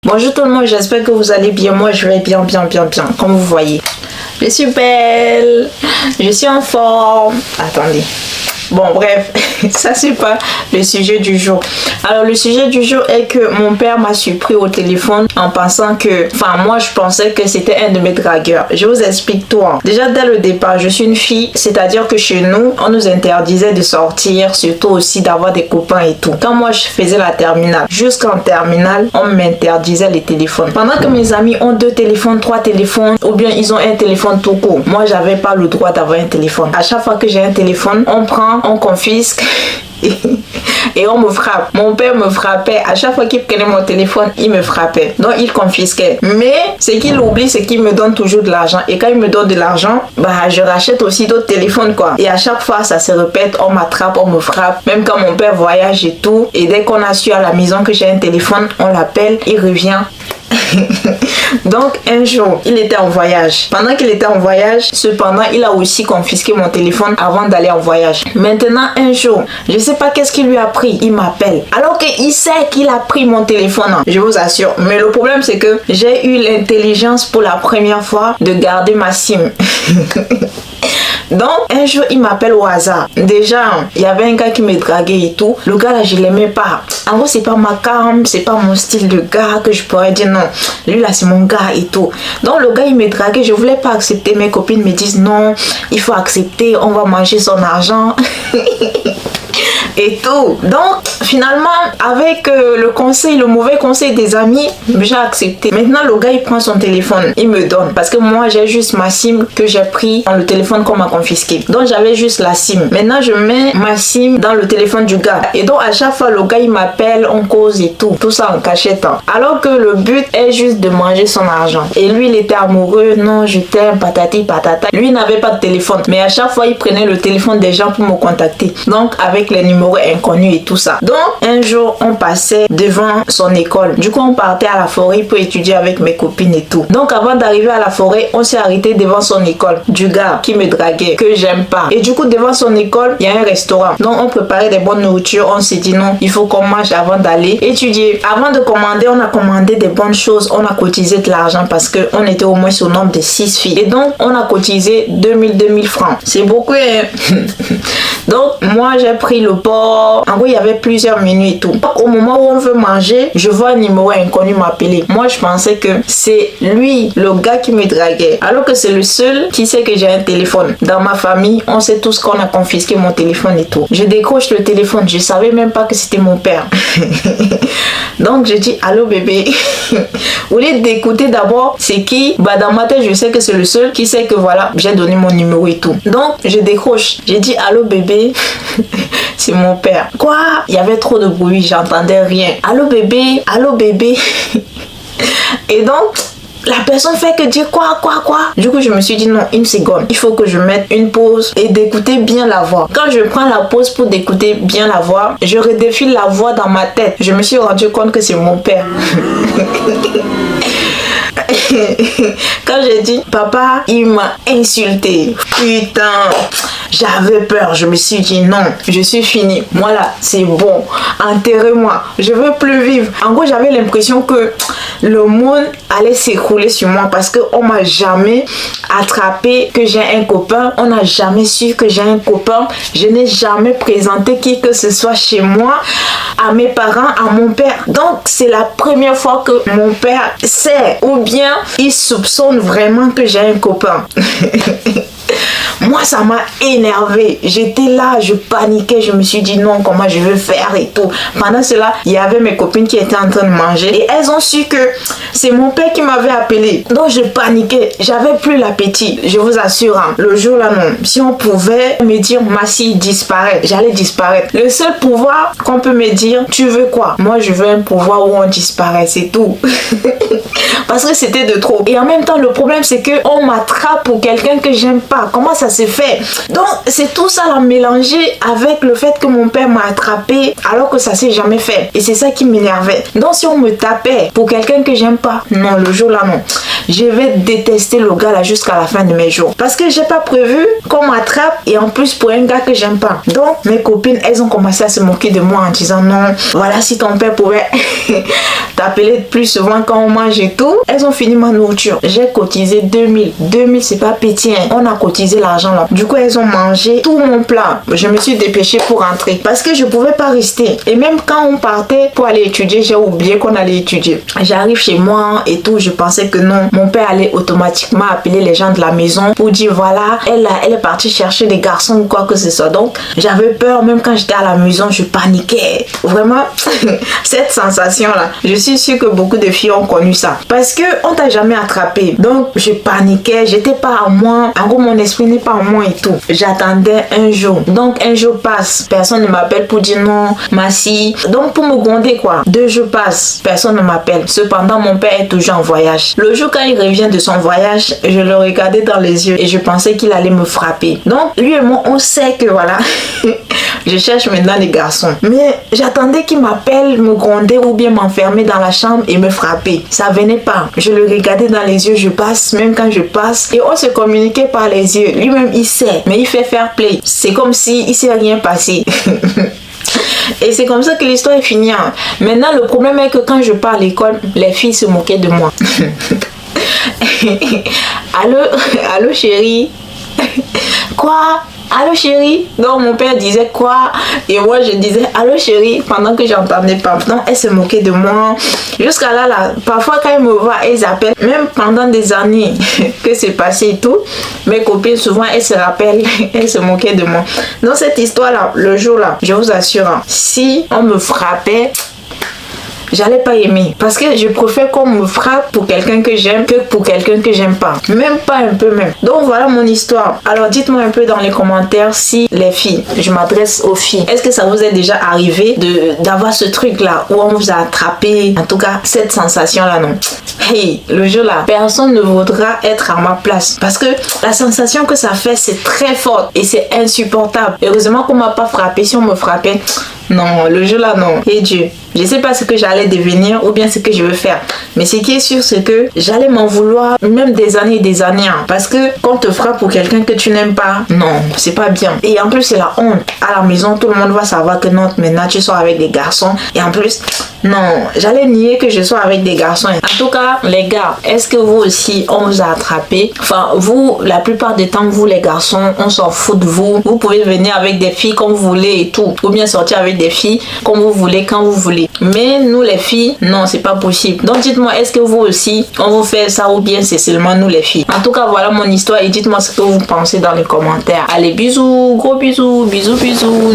Bonjour tout le monde, j'espère que vous allez bien. Moi je vais bien, comme vous voyez. Je suis belle, je suis en forme. Attendez. Bon bref, ça c'est pas le sujet du jour. Alors le sujet du jour est que mon père m'a surpris au téléphone en pensant que, moi je pensais que c'était un de mes dragueurs. Je vous explique tout. Déjà dès le départ, je suis une fille, c'est-à-dire que chez nous, on nous interdisait de sortir, surtout aussi d'avoir des copains et tout. Quand moi je faisais la terminale, jusqu'en terminale, on m'interdisait les téléphones. Pendant que mes amis ont 2 téléphones, 3 téléphones, ou bien ils ont un téléphone tout court. Moi j'avais pas le droit d'avoir un téléphone. À chaque fois que j'ai un téléphone, on confisque et on me frappe. Mon père me frappait. À chaque fois qu'il prenait mon téléphone, il me frappait. Donc il confisquait. Mais ce qu'il oublie, c'est qu'il me donne toujours de l'argent. Et quand il me donne de l'argent, je rachète aussi d'autres téléphones quoi. Et à chaque fois, ça se répète. On m'attrape, on me frappe. Même quand mon père voyage et tout. Et dès qu'on a su à la maison que j'ai un téléphone, on l'appelle, il revient. Donc un jour il était en voyage. Pendant qu'il était en voyage, cependant il a aussi confisqué mon téléphone avant d'aller en voyage. Maintenant un jour, je sais pas qu'est-ce qu'il lui a pris, il m'appelle alors qu'il sait qu'il a pris mon téléphone, je vous assure. Mais le problème c'est que j'ai eu l'intelligence pour la première fois de garder ma SIM. Donc un jour il m'appelle au hasard. Déjà il y avait un gars qui me draguait et tout. Le gars là je l'aimais pas. En gros c'est pas ma cam, c'est pas mon style de gars que je pourrais dire non. Lui là c'est mon gars et tout. Donc le gars il me draguait, je voulais pas accepter. Mes copines me disent non, il faut accepter, on va manger son argent. Et tout. Donc finalement avec le mauvais conseil des amis, j'ai accepté. Maintenant le gars il prend son téléphone, il me donne parce que moi j'ai juste ma SIM que j'ai pris dans le téléphone qu'on m'a confisqué. Donc j'avais juste la SIM. Maintenant je mets ma SIM dans le téléphone du gars. Et donc à chaque fois le gars il m'appelle, on cause et tout. Tout ça en cachette. Alors que le but est juste de manger son argent. Et lui il était amoureux, non je t'aime, patati patata. Lui il n'avait pas de téléphone. Mais à chaque fois il prenait le téléphone des gens pour me contacter. Donc avec les numéros inconnus et tout ça. Donc un jour on passait devant son école. Du coup on partait à la forêt pour étudier avec mes copines et tout. Donc avant d'arriver à la forêt, on s'est arrêté devant son école du gars qui me draguait, que j'aime pas. Et du coup devant son école, il y a un restaurant. Donc on préparait des bonnes nourritures. On s'est dit non, il faut qu'on mange avant d'aller étudier. Avant de commander, on a commandé des bonnes choses. On a cotisé de l'argent parce que on était au moins au nombre de 6 filles. Et donc on a cotisé 2000 francs. C'est beaucoup hein? Donc moi j'ai pris le port. En gros il y avait plusieurs menus et tout. Donc, au moment où on veut manger, je vois un numéro inconnu m'appeler. Moi je pensais que c'est lui, le gars qui me draguait, alors que c'est le seul qui sait que j'ai un téléphone. Dans ma famille on sait tous qu'on a confisqué mon téléphone et tout. Je décroche le téléphone, je savais même pas que c'était mon père. Donc je dis allô bébé. Au lieu d'écouter d'abord c'est qui, dans ma tête je sais que c'est le seul qui sait que voilà j'ai donné mon numéro et tout. Donc je décroche, j'ai dit allô bébé. C'est mon père. Quoi? Il y avait trop de bruit, j'entendais rien. Allô bébé, allô bébé. Et donc la personne fait que dire quoi. Du coup je me suis dit non, une seconde, il faut que je mette une pause et d'écouter bien la voix. Quand je prends la pause pour d'écouter bien la voix, je redéfile la voix dans ma tête. Je me suis rendu compte que c'est mon père. Quand j'ai dit papa, il m'a insulté. Putain, j'avais peur. Je me suis dit non, je suis fini. Moi là, c'est bon. Enterrez-moi. Je veux plus vivre. En gros, j'avais l'impression que le monde allait s'écrouler sur moi parce que on m'a jamais attrapé que j'ai un copain. On n'a jamais su que j'ai un copain. Je n'ai jamais présenté qui que ce soit chez moi, à mes parents, à mon père. Donc c'est la première fois que mon père sait ou bien il soupçonne vraiment que j'ai un copain. Moi ça m'a énervé. J'étais là, je paniquais, je me suis dit non, comment je vais faire et tout. Pendant cela, il y avait mes copines qui étaient en train de manger et elles ont su que c'est mon père qui m'avait appelé. Donc je paniquais, j'avais plus l'appétit. Je vous assure, hein, le jour là non, si on pouvait me dire Massy disparaît, j'allais disparaître. Le seul pouvoir qu'on peut me dire, tu veux quoi? Moi je veux un pouvoir où on disparaît, c'est tout. Parce que c'était de trop. Et en même temps le problème c'est que on m'attrape pour quelqu'un que j'aime pas. Comment ça ça s'est fait? Donc, c'est tout ça là mélangé avec le fait que mon père m'a attrapé alors que ça s'est jamais fait. Et c'est ça qui m'énervait. Donc, si on me tapait pour quelqu'un que j'aime pas, non, le jour là, non. Je vais détester le gars là jusqu'à la fin de mes jours. Parce que j'ai pas prévu qu'on m'attrape et en plus pour un gars que j'aime pas. Donc, mes copines, elles ont commencé à se moquer de moi en disant non, voilà, si ton père pouvait t'appeler plus souvent quand on mange et tout. Elles ont fini ma nourriture. J'ai cotisé 2000. 2000, c'est pas petit, hein. On a cotisé l'argent là. Du coup, elles ont mangé tout mon plat. Je me suis dépêchée pour rentrer parce que je pouvais pas rester. Et même quand on partait pour aller étudier, j'ai oublié qu'on allait étudier. J'arrive chez moi et tout, je pensais que non. Mon père allait automatiquement appeler les gens de la maison pour dire voilà, elle est partie chercher des garçons ou quoi que ce soit. Donc, j'avais peur. Même quand j'étais à la maison, je paniquais. Vraiment, cette sensation là, je suis sûre que beaucoup de filles ont connu ça. Parce que on t'a jamais attrapé. Donc, je paniquais. J'étais pas à moi. En gros, mon esprit n'est pas à moi et tout. J'attendais un jour. Donc, un jour passe. Personne ne m'appelle pour dire non, merci. Donc, pour me gronder quoi. 2 jours passent. Personne ne m'appelle. Cependant, mon père est toujours en voyage. Le jour quand il revient de son voyage, je le regardais dans les yeux et je pensais qu'il allait me frapper. Donc, lui et moi, on sait que voilà, je cherche maintenant les garçons. Mais j'attendais qu'il m'appelle, me gronder ou bien m'enfermer dans la chambre et me frapper. Ça venait pas. Je le regardais dans les yeux, je passe, même quand je passe. Et on se communiquait par les yeux. Lui-même, il sait, mais il fait fair play. C'est comme si il s'est rien passé. Et c'est comme ça que l'histoire est finie. Maintenant, le problème est que quand je pars à l'école, les filles se moquaient de moi. Allô chérie. Quoi? Allô chérie? Donc mon père disait quoi? Et moi je disais allô chérie pendant que j'entendais pas. Donc elle se moquait de moi. Jusqu'à là, parfois quand elles me voient, elles appellent. Même pendant des années que c'est passé et tout, mes copines souvent elles se rappellent, elles se moquaient de moi. Donc cette histoire là, le jour là, je vous assure, si on me frappait, j'allais pas aimer parce que je préfère qu'on me frappe pour quelqu'un que j'aime que pour quelqu'un que j'aime pas, même pas un peu même. Donc voilà mon histoire. Alors dites-moi un peu dans les commentaires si les filles, je m'adresse aux filles, est-ce que ça vous est déjà arrivé d'avoir ce truc là où on vous a attrapé, en tout cas cette sensation là, non? Hey, le jour là, personne ne voudra être à ma place parce que la sensation que ça fait c'est très fort et c'est insupportable. Heureusement qu'on m'a pas frappé. Si on me frappait, non, le jour là non. Et Dieu, je sais pas ce que j'allais devenir ou bien ce que je veux faire. Mais ce qui est sûr, c'est que j'allais m'en vouloir même des années et des années. Parce que quand on te frappe pour quelqu'un que tu n'aimes pas, non, c'est pas bien. Et en plus, c'est la honte. À la maison, tout le monde va savoir que non, maintenant tu sors avec des garçons. Et en plus, non, j'allais nier que je sois avec des garçons. En tout cas, les gars, est-ce que vous aussi, on vous a attrapé? Enfin, vous, la plupart du temps, vous les garçons, on s'en fout de vous. Vous pouvez venir avec des filles comme vous voulez et tout. Ou bien sortir avec des filles comme vous voulez, quand vous voulez. Mais nous les filles, non, c'est pas possible. Donc dites-moi, est-ce que vous aussi, on vous fait ça ou bien c'est seulement nous les filles? En tout cas, voilà mon histoire et dites-moi ce que vous pensez dans les commentaires. Allez, bisous, gros bisous, bisous, bisous.